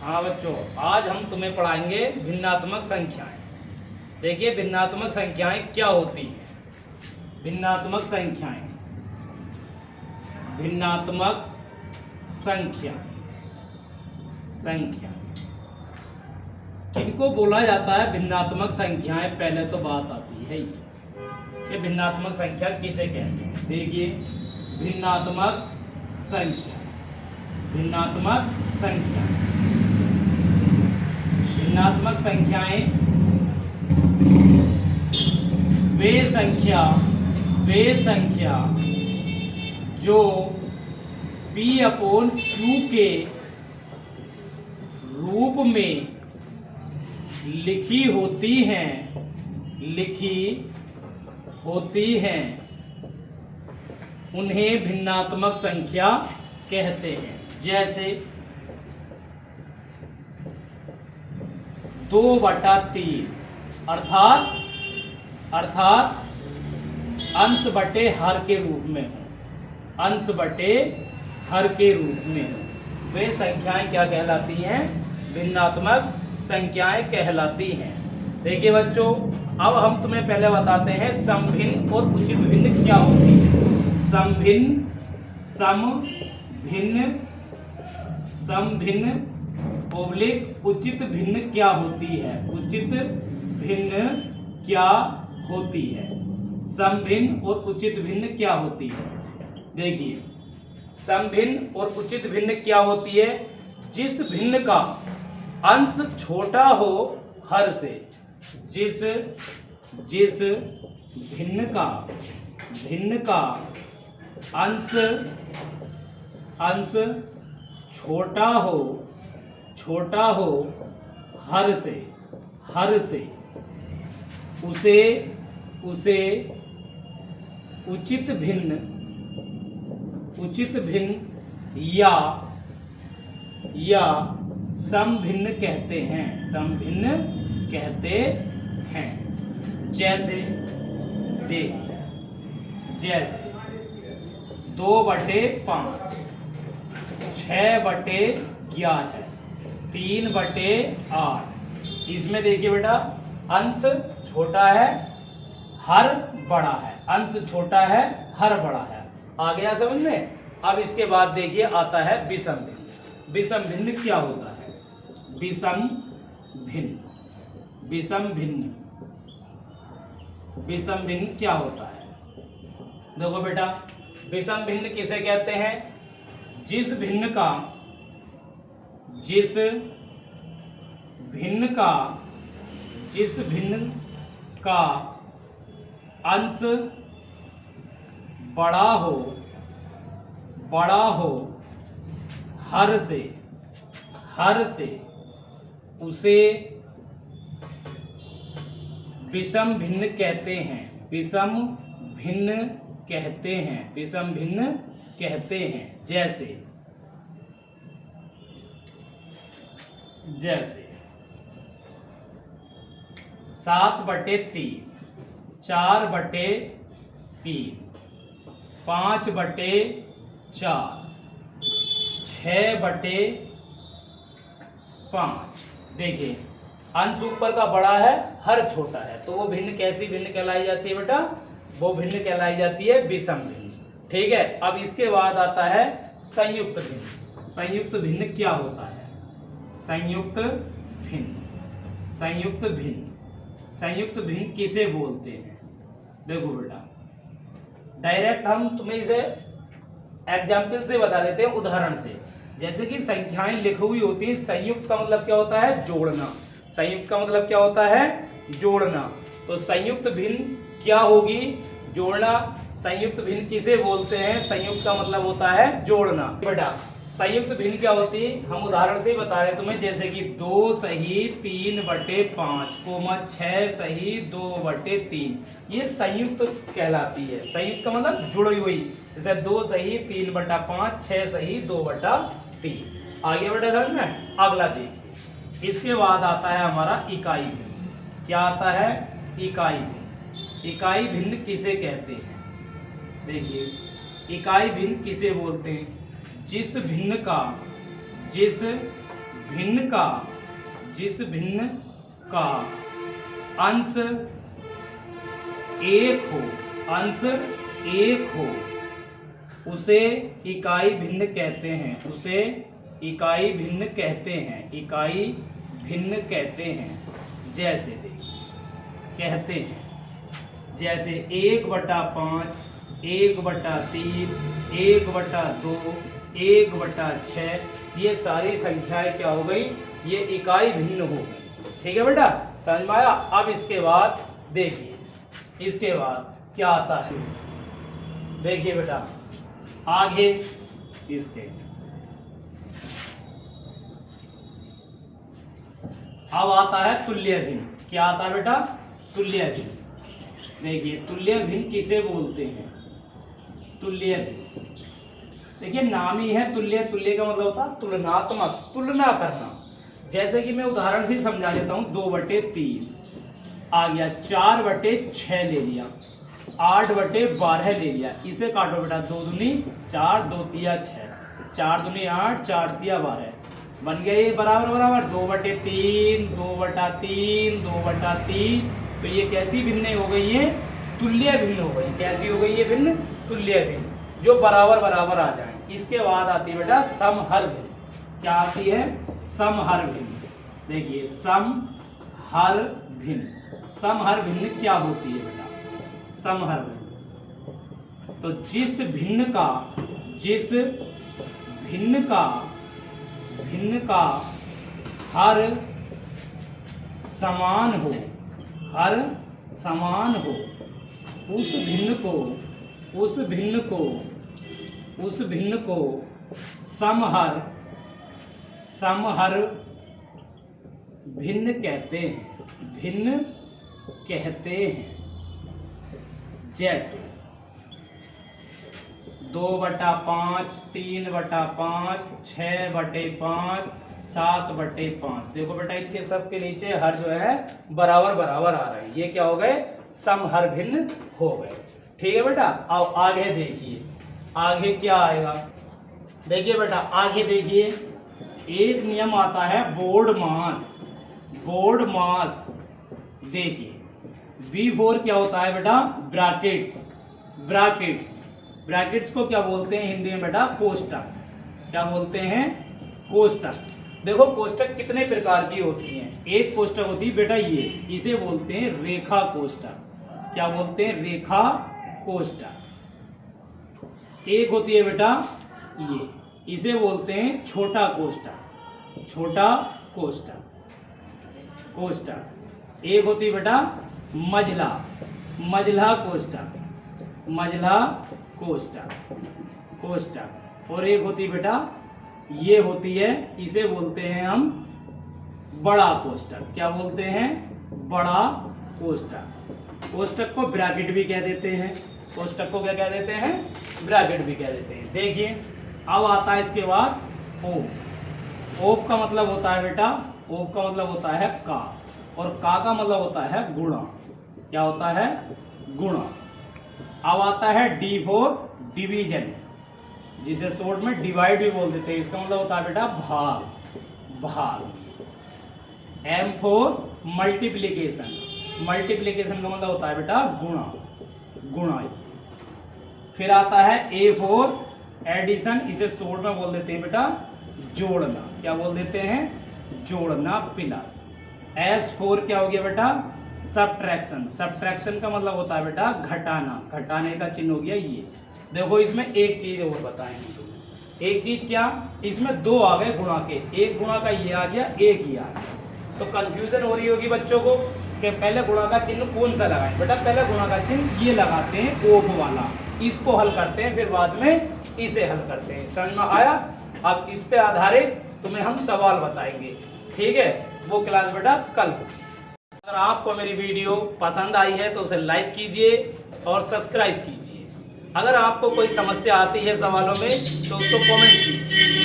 हाँ बच्चों, आज हम तुम्हें पढ़ाएंगे भिन्नात्मक संख्याएं। देखिए भिन्नात्मक संख्याएं क्या होती हैं। भिन्नात्मक संख्याएं, भिन्नात्मक संख्या किनको बोला जाता है? भिन्नात्मक संख्याएं। पहले तो बात आती है ये भिन्नात्मक संख्या किसे कहते हैं। देखिए भिन्नात्मक संख्या, भिन्नात्मक संख्या, भिन्नात्मक संख्याएं वे संख्या जो P/Q के रूप में लिखी होती हैं उन्हें भिन्नात्मक संख्या कहते हैं। जैसे 2/3 अर्थात अंश बटे हर के रूप में हो, अंश बटे हर के रूप में हो, वे संख्याएं क्या कहलाती हैं? भिन्नात्मक संख्याएं कहलाती हैं। देखिए बच्चों, अब हम तुम्हें पहले बताते हैं समभिन्न और उचित भिन्न क्या होती है। समभिन्न ओब्लिक उचित भिन्न क्या होती है? उचित भिन्न क्या होती है? समभिन्न और उचित भिन्न क्या होती है? देखिए समभिन्न और उचित भिन्न क्या होती है? जिस भिन्न का अंश छोटा हो हर से, जिस भिन्न का अंश छोटा हो हर से उसे उचित भिन्न या समभिन्न कहते हैं, समभिन्न कहते हैं। जैसे देखिए, जैसे 2/5, 6/11, 3/8। इसमें देखिए बेटा, अंश छोटा है हर बड़ा है, अंश छोटा है हर बड़ा है। आ गया समझ में? अब इसके बाद देखिए आता है विषम भिन्न। विषम भिन्न क्या होता है? विषम भिन्न क्या होता है? देखो बेटा, विषम भिन्न किसे कहते हैं? जिस भिन्न का अंश बड़ा हो हर से उसे विषम भिन्न कहते हैं, विषम भिन्न कहते हैं। जैसे 7/3, 4/3, 5/4, 6/5। देखिए अंश ऊपर का बड़ा है, हर छोटा है, तो वो भिन्न कैसी भिन्न कहलाई जाती है बेटा? वो भिन्न कहलाई जाती है विषम भिन्न। ठीक है। अब इसके बाद आता है संयुक्त भिन्न। संयुक्त भिन्न क्या होता है? संयुक्त भिन्न किसे बोलते हैं? देखो बेटा, डायरेक्ट हम तुम्हें इसे एग्जाम्पल से बता देते हैं, उदाहरण से। जैसे कि संख्याएं लिखी हुई होती है, संयुक्त का मतलब क्या होता है? जोड़ना। संयुक्त का मतलब क्या होता है? जोड़ना। तो संयुक्त भिन्न क्या होगी? जोड़ना। संयुक्त भिन्न किसे बोलते हैं? संयुक्त का मतलब होता है जोड़ना। बेटा संयुक्त भिन्न क्या होती है? हम उदाहरण से ही बता रहे हैं तुम्हें। जैसे कि 2 सही 3/5, 6 सही 2/3, ये संयुक्त कहलाती है। संयुक्त का मतलब जुड़ी हुई। जैसे 2 सही 3/5, 6 सही 2/3। आगे बेटा समझ में? अगला देखिए, इसके बाद आता है हमारा इकाई भिन्न। क्या आता है? इकाई भिन्न। इकाई भिन्न किसे कहते हैं? देखिए इकाई भिन्न किसे बोलते हैं? जिस भिन्न का अंश एक हो उसे इकाई भिन्न कहते हैं। उसे इकाई भिन्न कहते हैं। जैसे कहते हैं जैसे 1/5, 1/3, 1/2, 1/6, ये सारी संख्याएं क्या हो गई, ये इकाई भिन्न हो गई। ठीक है बेटा, समझ में आया। अब इसके बाद देखिए, इसके बाद क्या आता है, देखिए बेटा आगे इसके अब आता है तुल्य भिन्न। क्या आता है बेटा, तुल्य भिन्न। देखिए तुल्य भिन्न किसे बोलते हैं, तुल्य भिन्न। देखिए नाम ही है तुल्य, तुल्य का मतलब होता है तुलनात्मक, तुलना करना। जैसे कि मैं उदाहरण से समझा देता हूं, 2/3 आ गया, 4/6 ले लिया, 8/12 ले लिया। इसे काटो बेटा, 2 दूनी 4, 2 तिया 6, 4 दूनी 8, 4 तिया 12, बन गया ये बराबर बराबर 2/3, 2/3, 2/3। तो ये कैसी भिन्न हो गई है, तुल्य भिन्न हो गई। कैसी हो गई ये भिन्न, तुल्य भिन्न, जो बराबर बराबर आ जाए। इसके बाद आती है बेटा समहर भिन्न। क्या आती है, समहर भिन्न। देखिए समहर भिन्न, समहर भिन्न क्या होती है बेटा, समहर भिन्न। तो जिस भिन्न का हर समान हो, उस भिन्न को समहर भिन्न कहते हैं। जैसे 2/5, 3/5, 6/5, 7/5। देखो बेटा इनके सब के नीचे हर जो है बराबर बराबर आ रहे हैं। ये क्या हो गए, समहर भिन्न हो गए। ठीक है बेटा। अब आगे देखिए, आगे क्या आएगा, देखिए बेटा आगे देखिए, एक नियम आता है बोर्ड मास। देखिए B4 क्या होता है बेटा, ब्रैकेट्स को क्या बोलते हैं हिंदी में बेटा, कोष्टक। क्या बोलते हैं, कोष्टक। देखो कोष्टक कितने प्रकार की होती हैं। एक कोष्टक होती है बेटा ये, इसे बोलते हैं रेखा कोष्टक। क्या बोलते हैं, रेखा कोष्टक। एक होती है बेटा ये, इसे बोलते हैं छोटा कोष्टक। एक होती है बेटा मझला कोष्टक। और एक होती है बेटा ये होती है, इसे बोलते हैं हम बड़ा कोष्टक। क्या बोलते हैं, बड़ा कोष्टक। कोष्टक को ब्रैकेट भी कह देते हैं। कोष्टक को क्या कह देते हैं, ब्रैकेट भी कह देते हैं। देखिए अब आता है इसके बाद ओप का मतलब होता है बेटा, ओप का मतलब होता है का, और का मतलब होता है गुणा। क्या होता है, गुणा। अब आता है D4 डिवीजन, जिसे शॉर्ट में डिवाइड भी बोल देते हैं। इसका मतलब होता है बेटा भाग। M4 मल्टीप्लिकेशन का मतलब होता है बेटा गुणा। फिर आता है A4 एडिशन, इसे शॉर्ट में बोल देते हैं बेटा जोड़ना। क्या बोल देते हैं, जोड़ना प्लस। S4 क्या हो गया बेटा, सब्ट्रैक्शन का मतलब होता है बेटा घटाने का चिन्ह हो गया ये। देखो इसमें एक चीज और बताएंगे तुम्हें। एक चीज क्या, इसमें 2 आ गए गुणा के, एक गुणा का ये आ गया, एक ही आ गया। तो कंफ्यूजन हो रही होगी बच्चों को कि पहले गुणा का चिन्ह कौन सा लगाएं। बेटा पहले गुणा का चिन्ह ये लगाते हैं ओप वाला, इसको हल करते हैं, फिर बाद में इसे हल करते हैं। समझ में आया। अब इस पे आधारित तुम्हें हम सवाल बताएंगे। ठीक है, वो क्लास बेटा कल। अगर आपको मेरी वीडियो पसंद आई है तो उसे लाइक कीजिए और सब्सक्राइब कीजिए। अगर आपको कोई समस्या आती है सवालों में तो उसको कमेंट कीजिए।